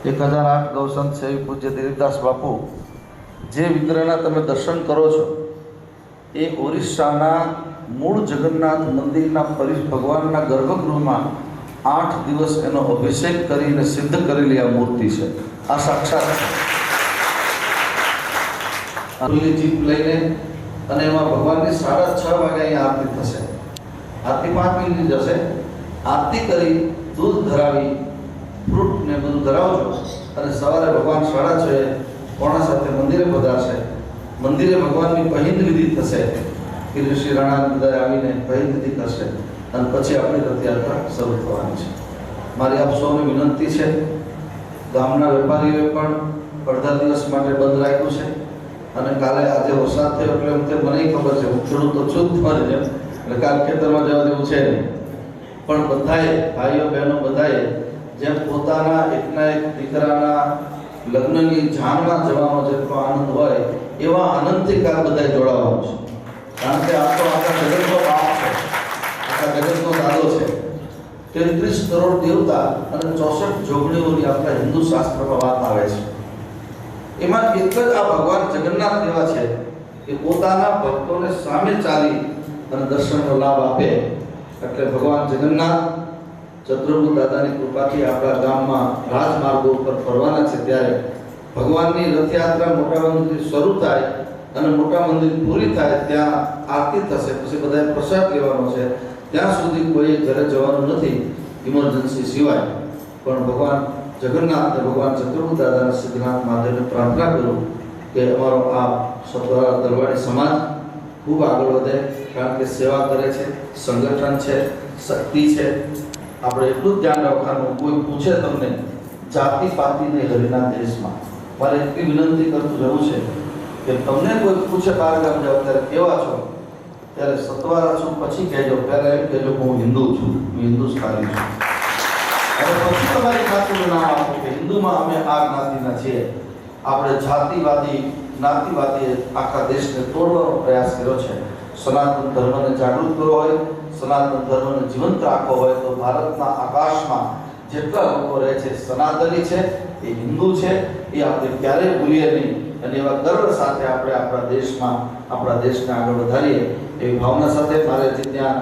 1008 ગૌસંત સેવી પૂજ્ય દિલીપદાસ બાપુ જે વિગ્રહના તમે દર્શન કરો છો એ ઓરિસ્સાના મૂળ જગન્નાથ મંદિરના ભગવાનના ગર્ભગૃહમાં 8 દિવસ એનો અભિષેક કરીને સિદ્ધ કરેલી આ મૂર્તિ છે। આ સાક્ષાત જીપ લઈને અને એમાં ભગવાનની 6:30 વાગે અહીંયા આરતી થશે। આરતી 5 મિનિટ જશે। આરતી કરી દૂધ ધરાવી ફ્રૂટ ને બધું ધરાવજો અને સવારે ભગવાન 6:30 પોણા 7 મંદિરે પધારશે। મંદિરે ભગવાનની પહેંદ વિધિ થશે કે ઋષિ રાણાનંદે આવીને પહેંદ વિધિ કરશે અને પછી આપણી રથયાત્રા શરૂ થવાની છે। મારી આપ સૌને વિનંતી છે, ગામના વેપારીઓએ પણ અડધા દિવસ માટે બંધ રાખ્યું છે અને કાલે આજે વરસાદ થયો એટલે મને ખબર છે, હું ખેડૂત તો છું તમારે જેમ, એટલે કાલ ખેતરમાં જવા જેવું છે નહીં, પણ બધાએ ભાઈઓ બહેનો બધાએ જેમ પોતાના એકના એક દીકરાના લગ્નની જાનમાં જવાનો જેટલો આનંદ હોય એવા આનંદથી કાલ બધાએ જોડાવાનું છે। કારણ કે આ તો આખા જગતનો બાપ છે, આખા જગતનો દાદો છે। 33 કરોડ દેવતા અને 64 જોગણીઓની આપણા હિન્દુ શાસ્ત્રમાં વાત આવે છે। એમાં એક જ આ ભગવાન જગન્નાથ એવા છે કે પોતાના ભક્તોને સામે ચાલી અને દર્શનનો લાભ આપે। એટલે ભગવાન જગન્નાથ ચંદ્રગુપ્ત દાદાની કૃપાથી આપણા ગામમાં રાજમાર્ગો ઉપર ફરવાના છે। ત્યારે ભગવાનની રથયાત્રા મોટા મંદિરથી શરૂ થાય અને મોટા મંદિર પૂરી થાય ત્યાં આરતી થશે, પછી બધાએ પ્રસાદ લેવાનો છે। ત્યાં સુધી કોઈ ઘરે જવાનું નથી ઇમરજન્સી સિવાય। પણ ભગવાન જગન્નાથ અને ભગવાન ચંદ્રગુપ્ત દાદાના સિદ્ધનાથ મહાદેવને પ્રાર્થના કરું કે અમારો આ સતવારા દરવાડી સમાજ ખૂબ આગળ વધે, કારણ કે સેવા કરે છે, સંગઠન છે, શક્તિ છે। આપણે એટલું જ ધ્યાન રાખવાનું, કોઈ પૂછે તમને જાતિ પાતિ નહીં હરિના દેશમાં, મારે એટલી વિનંતી કરતું જવું છે કે તમને કોઈ પૂછે બહાર ગામ જાઓ ત્યારે કેવા છો, ત્યારે સતવારા છું પછી કહેજો, પહેલા એમ કહેજો કે હું હિન્દુ છું, હું હિન્દુસ્તાની છું, અને પછી તમારી જાતિનું નામ આપો કે હિન્દુમાં અમે આ જ્ઞાતિના છીએ। આપણે જાતિવાદી જ્ઞાતિવાદીએ આખા દેશને તોડવાનો પ્રયાસ કર્યો છે। સનાતન ધર્મને જાગૃત કરવો હોય, સનાતન ધર્મને જીવંત રાખવો હોય તો ભારતના આકાશમાં જેટલા લોકો રહે છે સનાતની છે, એ હિન્દુ છે, એ આપણે ક્યારેય ભૂલીએ નહીં અને એવા ગર્વ સાથે આપણે આપણા દેશમાં આપણા દેશને આગળ વધારીએ એવી ભાવના સાથે મારે ત્યાં